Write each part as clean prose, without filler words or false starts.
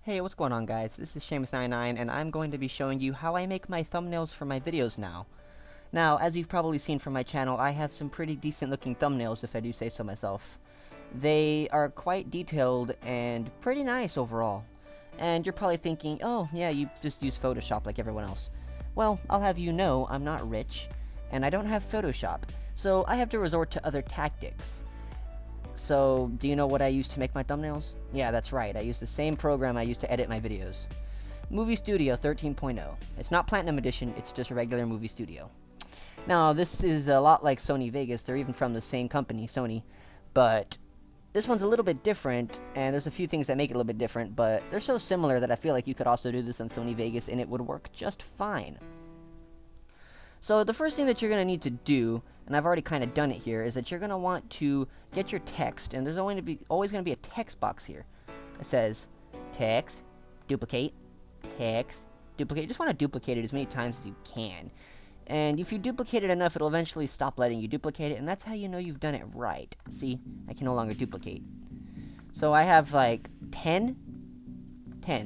Hey, what's going on, guys? This is Seamus99, and I'm going to be showing you how I make my thumbnails for my videos now. Now, as you've probably seen from my channel, I have some pretty decent looking thumbnails, if I do say so myself. They are quite detailed and pretty nice overall. And you're probably thinking, oh, yeah, you just use Photoshop like everyone else. Well, I'll have you know I'm not rich, and I don't have Photoshop, so I have to resort to other tactics. So, do you know what I use to make my thumbnails? Yeah, that's right, I use the same program I use to edit my videos. Movie Studio 13.0. It's not Platinum Edition, it's just a regular Movie Studio. Now, this is a lot like Sony Vegas, they're even from the same company, Sony, but this one's a little bit different, and there's a few things that make it a little bit different, but they're so similar that I feel like you could also do this on Sony Vegas and it would work just fine. So the first thing that you're going to need to do, and I've already kind of done it here, is that you're going to want to get your text, and there's always going to be a text box here. It says, text, duplicate, text, duplicate. You just want to duplicate it as many times as you can. And if you duplicate it enough, it'll eventually stop letting you duplicate it, and that's how you know you've done it right. See, I can no longer duplicate. So I have like 10,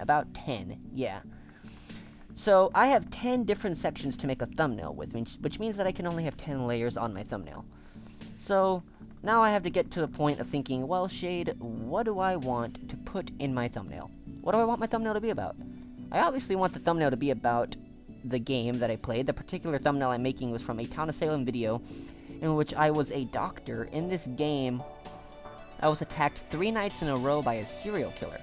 about 10, yeah. So I have 10 different sections to make a thumbnail with, which means that I can only have 10 layers on my thumbnail. So now I have to get to the point of thinking, well, Shade, what do I want to put in my thumbnail? What do I want my thumbnail to be about? I obviously want the thumbnail to be about the game that I played. The particular thumbnail I'm making was from a Town of Salem video in which I was a doctor. In this game, I was attacked 3 nights in a row by a serial killer.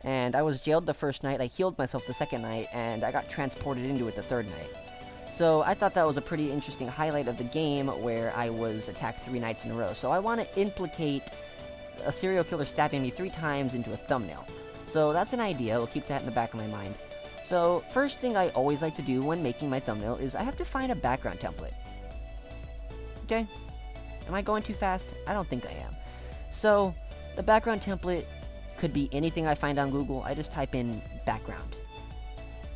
And I was jailed the first night, I healed myself the second night, and I got transported into it the third night. So I thought that was a pretty interesting highlight of the game where I was attacked 3 nights in a row. So I want to implicate a serial killer stabbing me 3 times into a thumbnail. So that's an idea, I'll keep that in the back of my mind. So first thing I always like to do when making my thumbnail is I have to find a background template. Okay? Am I going too fast? I don't think I am. So the background template could be anything I find on Google. I just type in background,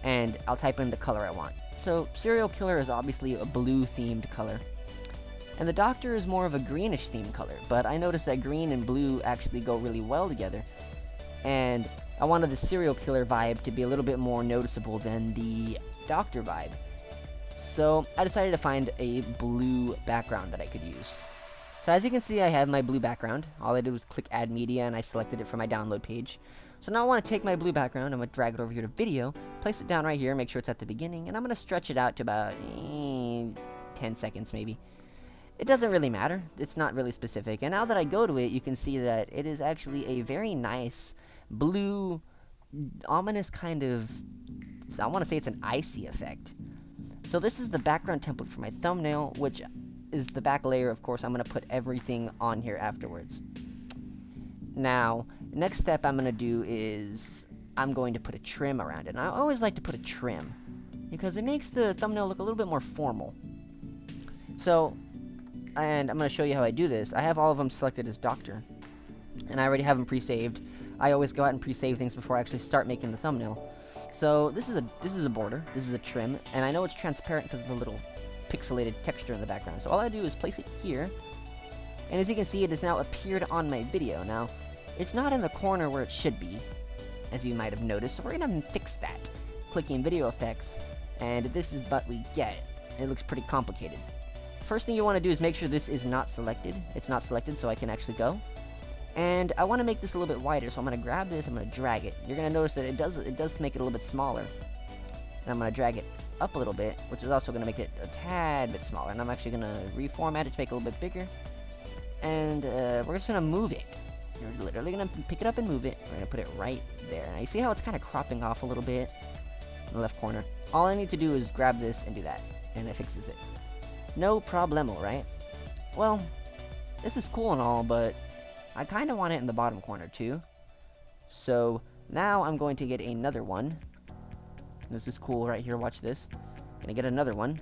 and I'll type in the color I want. So serial killer is obviously a blue themed color, and the doctor is more of a greenish themed color, but I noticed that green and blue actually go really well together, and I wanted the serial killer vibe to be a little bit more noticeable than the doctor vibe. So I decided to find a blue background that I could use. So as you can see, I have my blue background. All I did was click add media and I selected it from my download page. So now I want to take my blue background, I'm going to drag it over here to video, place it down right here, make sure it's at the beginning, and I'm going to stretch it out to about 10 seconds maybe. It doesn't really matter, it's not really specific, and now that I go to it, you can see that it is actually a very nice blue, ominous kind of, I want to say it's an icy effect. So this is the background template for my thumbnail, which is the back layer. Of course, I'm going to put everything on here afterwards. Now, next step I'm going to do is I'm going to put a trim around it. And I always like to put a trim because it makes the thumbnail look a little bit more formal. So, and I'm going to show you how I do this. I have all of them selected as doctor, and I already have them pre-saved. I always go out and pre-save things before I actually start making the thumbnail. So this is a border, this is a trim, and I know it's transparent because of the little pixelated texture in the background. So all I do is place it here, and as you can see, it has now appeared on my video. Now, it's not in the corner where it should be, as you might have noticed, so we're gonna fix that. Clicking video effects, and this is what we get. It looks pretty complicated. First thing you want to do is make sure this is not selected. It's not selected, so I can actually go. And I want to make this a little bit wider, so I'm going to grab this, I'm going to drag it. You're going to notice that it does make it a little bit smaller. And I'm going to drag it up a little bit, which is also going to make it a tad bit smaller. And I'm actually going to reformat it to make it a little bit bigger. And we're just going to move it. You're literally going to pick it up and move it. We're going to put it right there. Now you see how it's kind of cropping off a little bit in the left corner? All I need to do is grab this and do that, and it fixes it. No problemo, right? Well, this is cool and all, but I kind of want it in the bottom corner too. So now I'm going to get another one. This is cool right here, watch this. Gonna get another one.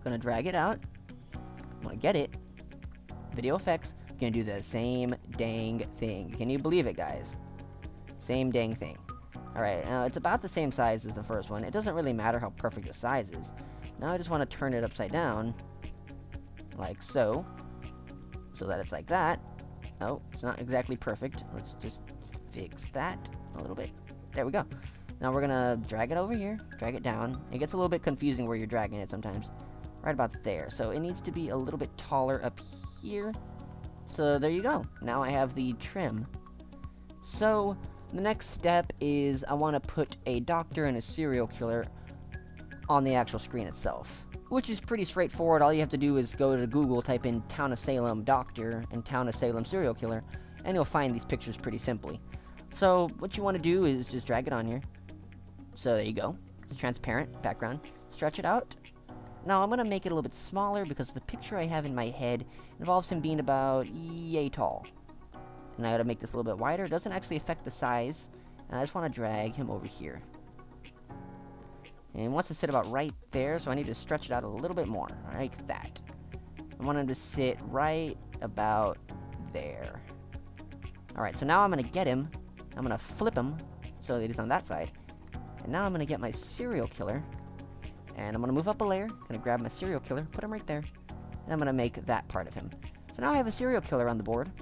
Gonna drag it out. I'm gonna get it. Video effects. Gonna do the same dang thing. Can you believe it, guys? Same dang thing. Alright, now it's about the same size as the first one. It doesn't really matter how perfect the size is. Now I just want to turn it upside down. Like so. So that it's like that. Oh, it's not exactly perfect. Let's just fix that. a little bit. There we go. Now we're gonna drag it over here, drag it down. It gets a little bit confusing where you're dragging it sometimes. Right about there. So it needs to be a little bit taller up here. So there you go. Now I have the trim. So the next step is I want to put a doctor and a serial killer on the actual screen itself, which is pretty straightforward. All you have to do is go to Google, type in Town of Salem doctor and Town of Salem serial killer, and you'll find these pictures pretty simply. So what you want to do is just drag it on here. So there you go. It's a transparent background. Stretch it out. Now I'm going to make it a little bit smaller because the picture I have in my head involves him being about yay tall. And I got to make this a little bit wider. It doesn't actually affect the size. And I just want to drag him over here. And he wants to sit about right there, so I need to stretch it out a little bit more, like that. I want him to sit right about there. Alright, so now I'm going to get him. I'm going to flip him so that he's on that side. And now I'm going to get my serial killer. And I'm going to move up a layer. Going to grab my serial killer, put him right there. And I'm going to make that part of him. So now I have a serial killer on the board.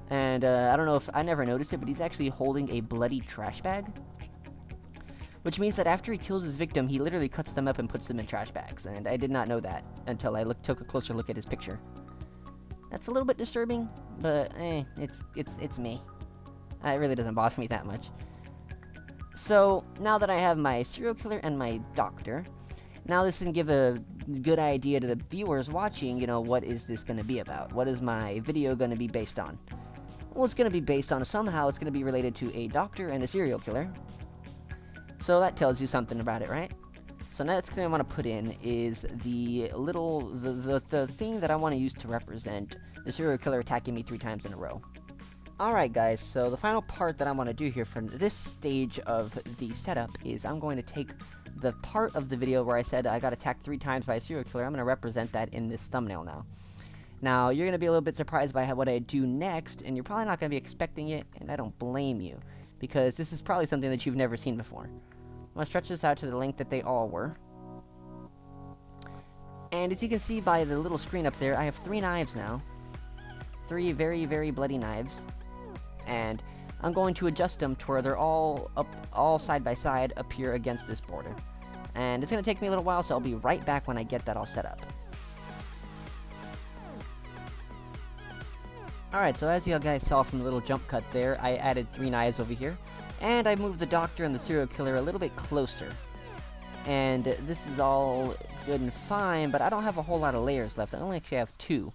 And I don't know if I never noticed it, but he's actually holding a bloody trash bag. Which means that after he kills his victim, he literally cuts them up and puts them in trash bags. And I did not know that until I took a closer look at his picture. That's a little bit disturbing, but it's me. It really doesn't bother me that much. So now that I have my serial killer and my doctor, now this can give a good idea to the viewers watching, you know, what is this going to be about? What is my video going to be based on? Well, it's going to be based on, somehow it's going to be related to a doctor and a serial killer. So that tells you something about it, right? So next thing I want to put in is the thing that I want to use to represent the serial killer attacking me 3 times in a row. Alright guys, so the final part that I want to do here for this stage of the setup is I'm going to take the part of the video where I said I got attacked 3 times by a serial killer. I'm going to represent that in this thumbnail now. Now, you're going to be a little bit surprised by what I do next, and you're probably not going to be expecting it, and I don't blame you, because this is probably something that you've never seen before. I'm going to stretch this out to the length that they all were. And as you can see by the little screen up there, I have 3 knives now. 3 very, very bloody knives. And I'm going to adjust them to where they're all side by side up here against this border. And it's going to take me a little while, so I'll be right back when I get that all set up. Alright, so as you guys saw from the little jump cut there, I added 3 knives over here. And I moved the doctor and the serial killer a little bit closer. And this is all good and fine, but I don't have a whole lot of layers left. I only actually have 2.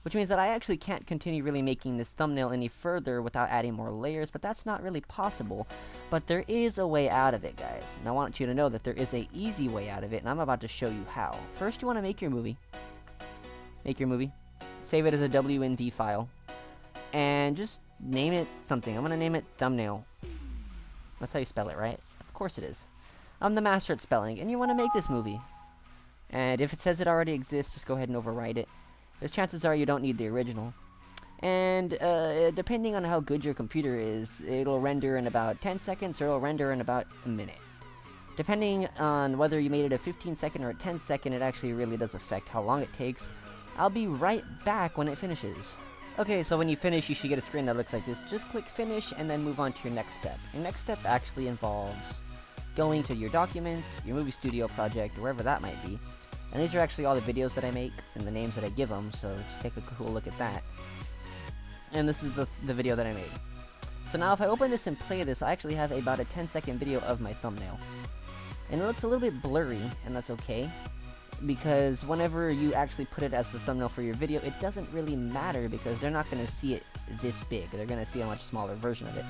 Which means that I actually can't continue really making this thumbnail any further without adding more layers, but that's not really possible. But there is a way out of it, guys. And I want you to know that there is an easy way out of it, and I'm about to show you how. First, you want to make your movie. Save it as a WND file. And just name it something. I'm going to name it Thumbnail. That's how you spell it, right? Of course it is. I'm the master at spelling, and you want to make this movie. And if it says it already exists, just go ahead and overwrite it. Because chances are you don't need the original. And depending on how good your computer is, it'll render in about 10 seconds or it'll render in about a minute. Depending on whether you made it a 15-second or a 10-second, it actually really does affect how long it takes. I'll be right back when it finishes. Okay, so when you finish, you should get a screen that looks like this. Just click finish and then move on to your next step. Your next step actually involves going to your documents, your movie studio project, wherever that might be. And these are actually all the videos that I make and the names that I give them, so just take a cool look at that. And this is the video that I made. So now if I open this and play this, I actually have about a 10-second video of my thumbnail. And it looks a little bit blurry, and that's okay. Because whenever you actually put it as the thumbnail for your video, it doesn't really matter because they're not going to see it this big. They're going to see a much smaller version of it.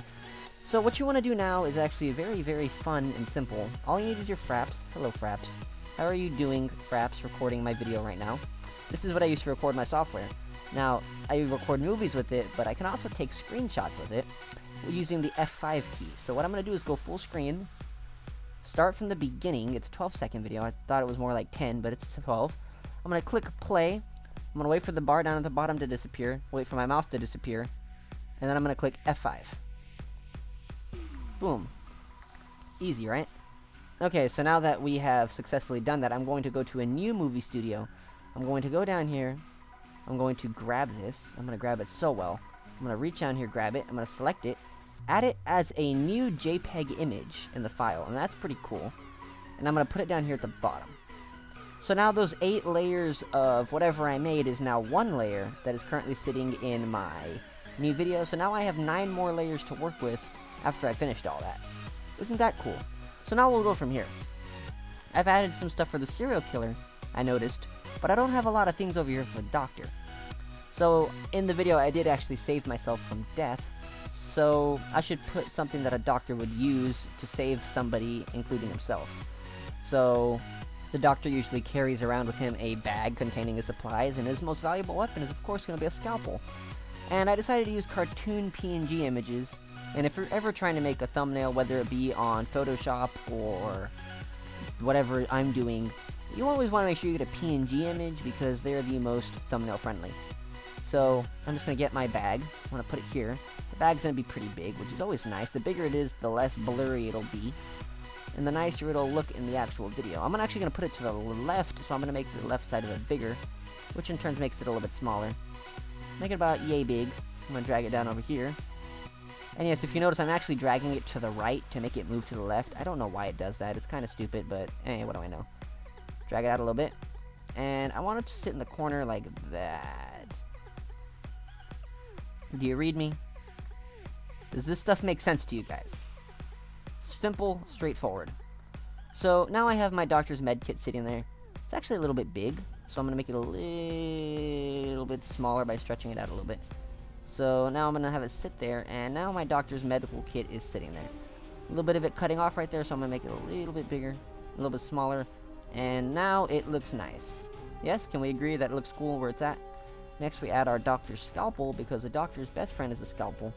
So what you want to do now is actually very, very fun and simple. All you need is your Fraps. Hello, Fraps. How are you doing, Fraps, recording my video right now? This is what I use to record my software. Now, I record movies with it, but I can also take screenshots with it using the F5 key. So what I'm going to do is go full screen, start from the beginning. It's a 12-second video. I thought it was more like 10, but it's 12. I'm going to click play. I'm going to wait for the bar down at the bottom to disappear, wait for my mouse to disappear, and then I'm going to click F5. Boom. Easy, right? Okay, so now that we have successfully done that, I'm going to go to a new movie studio. I'm going to go down here. I'm going to grab this. I'm going to grab it so well. I'm going to reach down here, grab it. I'm going to select it. add it as a new JPEG image in the file, and that's pretty cool. And I'm going to put it down here at the bottom. So now those 8 layers of whatever I made is now 1 layer that is currently sitting in my new video. So now I have 9 more layers to work with after I finished all that. Isn't that cool? So now we'll go from here. I've added some stuff for the serial killer, I noticed, but I don't have a lot of things over here for the doctor. So in the video I did actually save myself from death, so I should put something that a doctor would use to save somebody, including himself. So the doctor usually carries around with him a bag containing his supplies, and his most valuable weapon is of course going to be a scalpel. And I decided to use cartoon PNG images, and if you're ever trying to make a thumbnail, whether it be on Photoshop or whatever I'm doing, you always want to make sure you get a PNG image because they're the most thumbnail friendly. So I'm just going to get my bag. I'm going to put it here. The bag's going to be pretty big, which is always nice. The bigger it is, the less blurry it'll be, and the nicer it'll look in the actual video. I'm actually going to put it to the left, so I'm going to make the left side of it bigger, which in turn makes it a little bit smaller. Make it about yay big. I'm going to drag it down over here. And yes, if you notice, I'm actually dragging it to the right to make it move to the left. I don't know why it does that. It's kind of stupid, but hey, what do I know? Drag it out a little bit. And I want it to sit in the corner like that. Do you read me? Does this stuff make sense to you guys? Simple, straightforward. So now I have my doctor's med kit sitting there. It's actually a little bit big, so I'm going to make it a little bit smaller by stretching it out a little bit. So now I'm going to have it sit there, and now my doctor's medical kit is sitting there. A little bit of it cutting off right there, so I'm going to make it a little bit bigger, a little bit smaller, and now it looks nice. Yes, can we agree that it looks cool where it's at? Next we add our doctor's scalpel, because the doctor's best friend is a scalpel.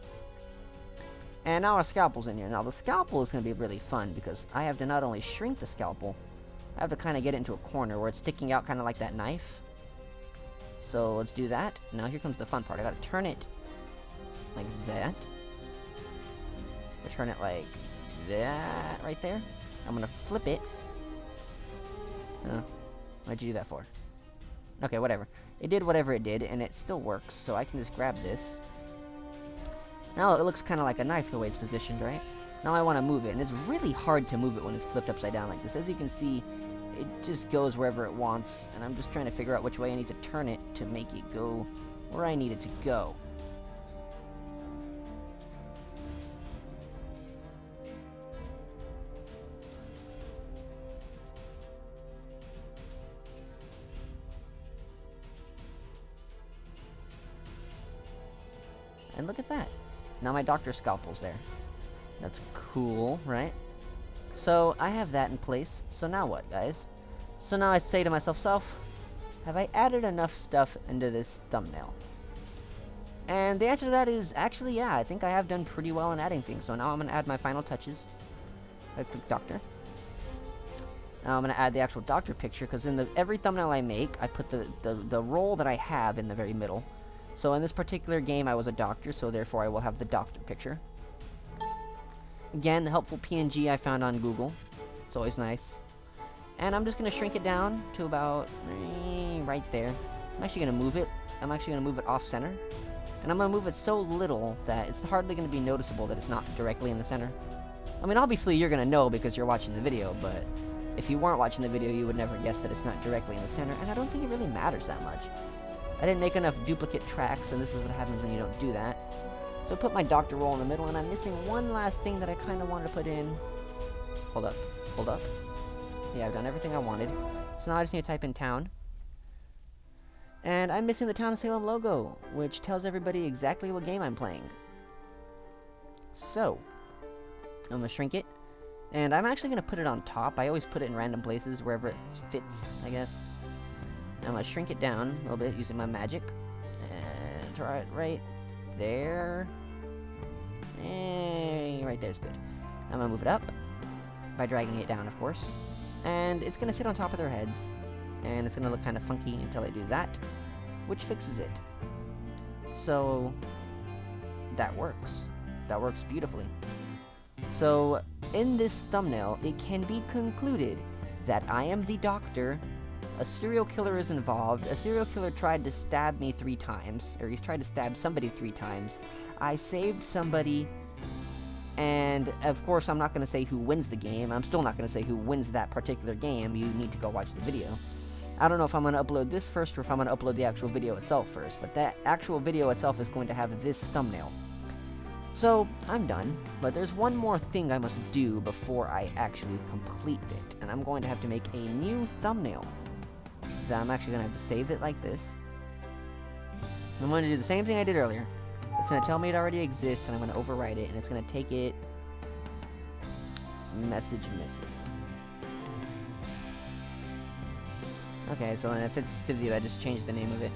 And now our scalpel's in here. Now the scalpel is going to be really fun, because I have to not only shrink the scalpel, I have to kind of get it into a corner where it's sticking out kind of like that knife. So let's do that. Now here comes the fun part. I got to turn it like that. Or turn it like that right there. I'm going to flip it. Why'd you do that for? Okay, whatever. It did whatever it did, and it still works, so I can just grab this. Now it looks kind of like a knife the way it's positioned, right? Now I want to move it, and it's really hard to move it when it's flipped upside down like this. As you can see, it just goes wherever it wants, and I'm just trying to figure out which way I need to turn it to make it go where I need it to go. And look at that. Now my doctor's scalpel's there. That's cool, right? So I have that in place. So now what, guys? So now I say to myself, have I added enough stuff into this thumbnail? And the answer to that is actually, yeah, I think I have done pretty well in adding things. So now I'm going to add my final touches. I click doctor. Now I'm going to add the actual doctor picture, because in every thumbnail I make, I put the role that I have in the very middle. So in this particular game, I was a doctor, so therefore I will have the doctor picture. Again, helpful PNG I found on Google. It's always nice. And I'm just going to shrink it down to about right there. I'm actually going to move it. I'm actually going to move it off-center. And I'm going to move it so little that it's hardly going to be noticeable that it's not directly in the center. I mean, obviously you're going to know because you're watching the video, but if you weren't watching the video, you would never guess that it's not directly in the center, and I don't think it really matters that much. I didn't make enough duplicate tracks, and this is what happens when you don't do that. So I put my doctor roll in the middle, and I'm missing one last thing that I kind of wanted to put in. Hold up. Hold up. Yeah, I've done everything I wanted. So now I just need to type in town. And I'm missing the Town of Salem logo, which tells everybody exactly what game I'm playing. So, I'm going to shrink it. And I'm actually going to put it on top. I always put it in random places, wherever it fits, I guess. I'm going to shrink it down a little bit using my magic. And try it right there. And right there's good. I'm going to move it up by dragging it down, of course. And it's going to sit on top of their heads. And it's going to look kind of funky until I do that, which fixes it. So, that works. That works beautifully. So, in this thumbnail, it can be concluded that I am the doctor. A serial killer is involved. A serial killer tried to stab me 3 times, or he's tried to stab somebody 3 times. I saved somebody, And, of course, I'm not going to say who wins the game. I'm still not going to say who wins that particular game. You need to go watch the video. I don't know if I'm going to upload this first or if I'm going to upload the actual video itself first, but that actual video itself is going to have this thumbnail. So, I'm done, but there's one more thing I must do before I actually complete it, and I'm going to have to make a new thumbnail. Then I'm actually going to have to save it like this. I'm going to do the same thing I did earlier. It's going to tell me it already exists, and I'm going to overwrite it, and it's going to take it... message missing. Okay, so then if it's Civsy, I just changed the name of it.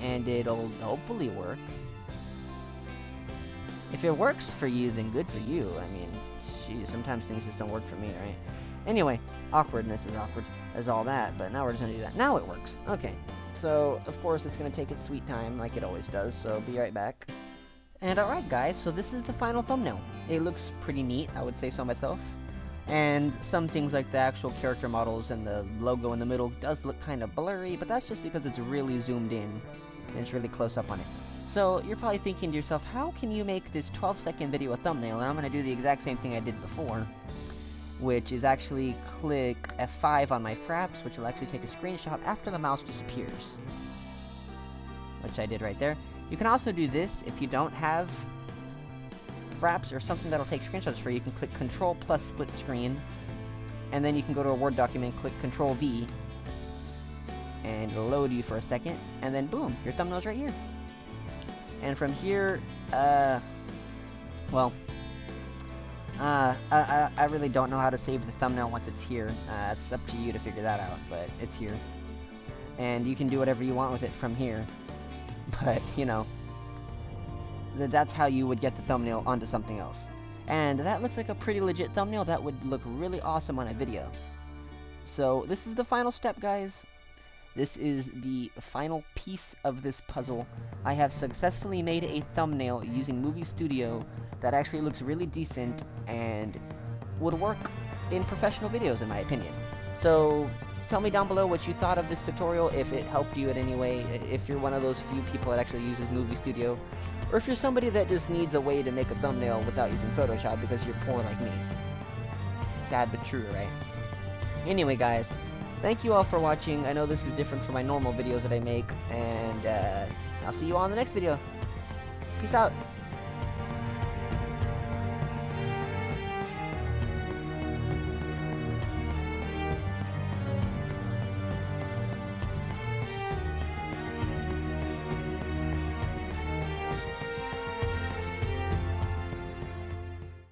And it'll hopefully work. If it works for you, then good for you. I mean, geez, sometimes things just don't work for me, right? Anyway, awkwardness is awkward as all that, but now we're just gonna do that. Now it works. Okay, so of course it's gonna take its sweet time like it always does, so be right back. And alright guys, so this is the final thumbnail. It looks pretty neat, I would say so myself. And some things like the actual character models and the logo in the middle does look kind of blurry, but that's just because it's really zoomed in and it's really close up on it. So you're probably thinking to yourself, how can you make this 12-second video a thumbnail? And I'm going to do the exact same thing I did before, which is actually click F5 on my Fraps, which will actually take a screenshot after the mouse disappears, which I did right there. You can also do this if you don't have Fraps or something that'll take screenshots for you. You can click Control plus split screen, and then you can go to a Word document, click Control V, and it'll load you for a second, and then boom, your thumbnail's right here. And from here, I really don't know how to save the thumbnail once it's here. It's up to you to figure that out, but it's here. And you can do whatever you want with it from here. But, you know, that's how you would get the thumbnail onto something else. And that looks like a pretty legit thumbnail that would look really awesome on a video. So, this is the final step, guys. This is the final piece of this puzzle. I have successfully made a thumbnail using Movie Studio that actually looks really decent and would work in professional videos, in my opinion. So, tell me down below what you thought of this tutorial, if it helped you in any way, if you're one of those few people that actually uses Movie Studio, or if you're somebody that just needs a way to make a thumbnail without using Photoshop because you're poor like me. Sad but true, right? Anyway, guys, thank you all for watching. I know this is different from my normal videos that I make, and I'll see you all in the next video. Peace out.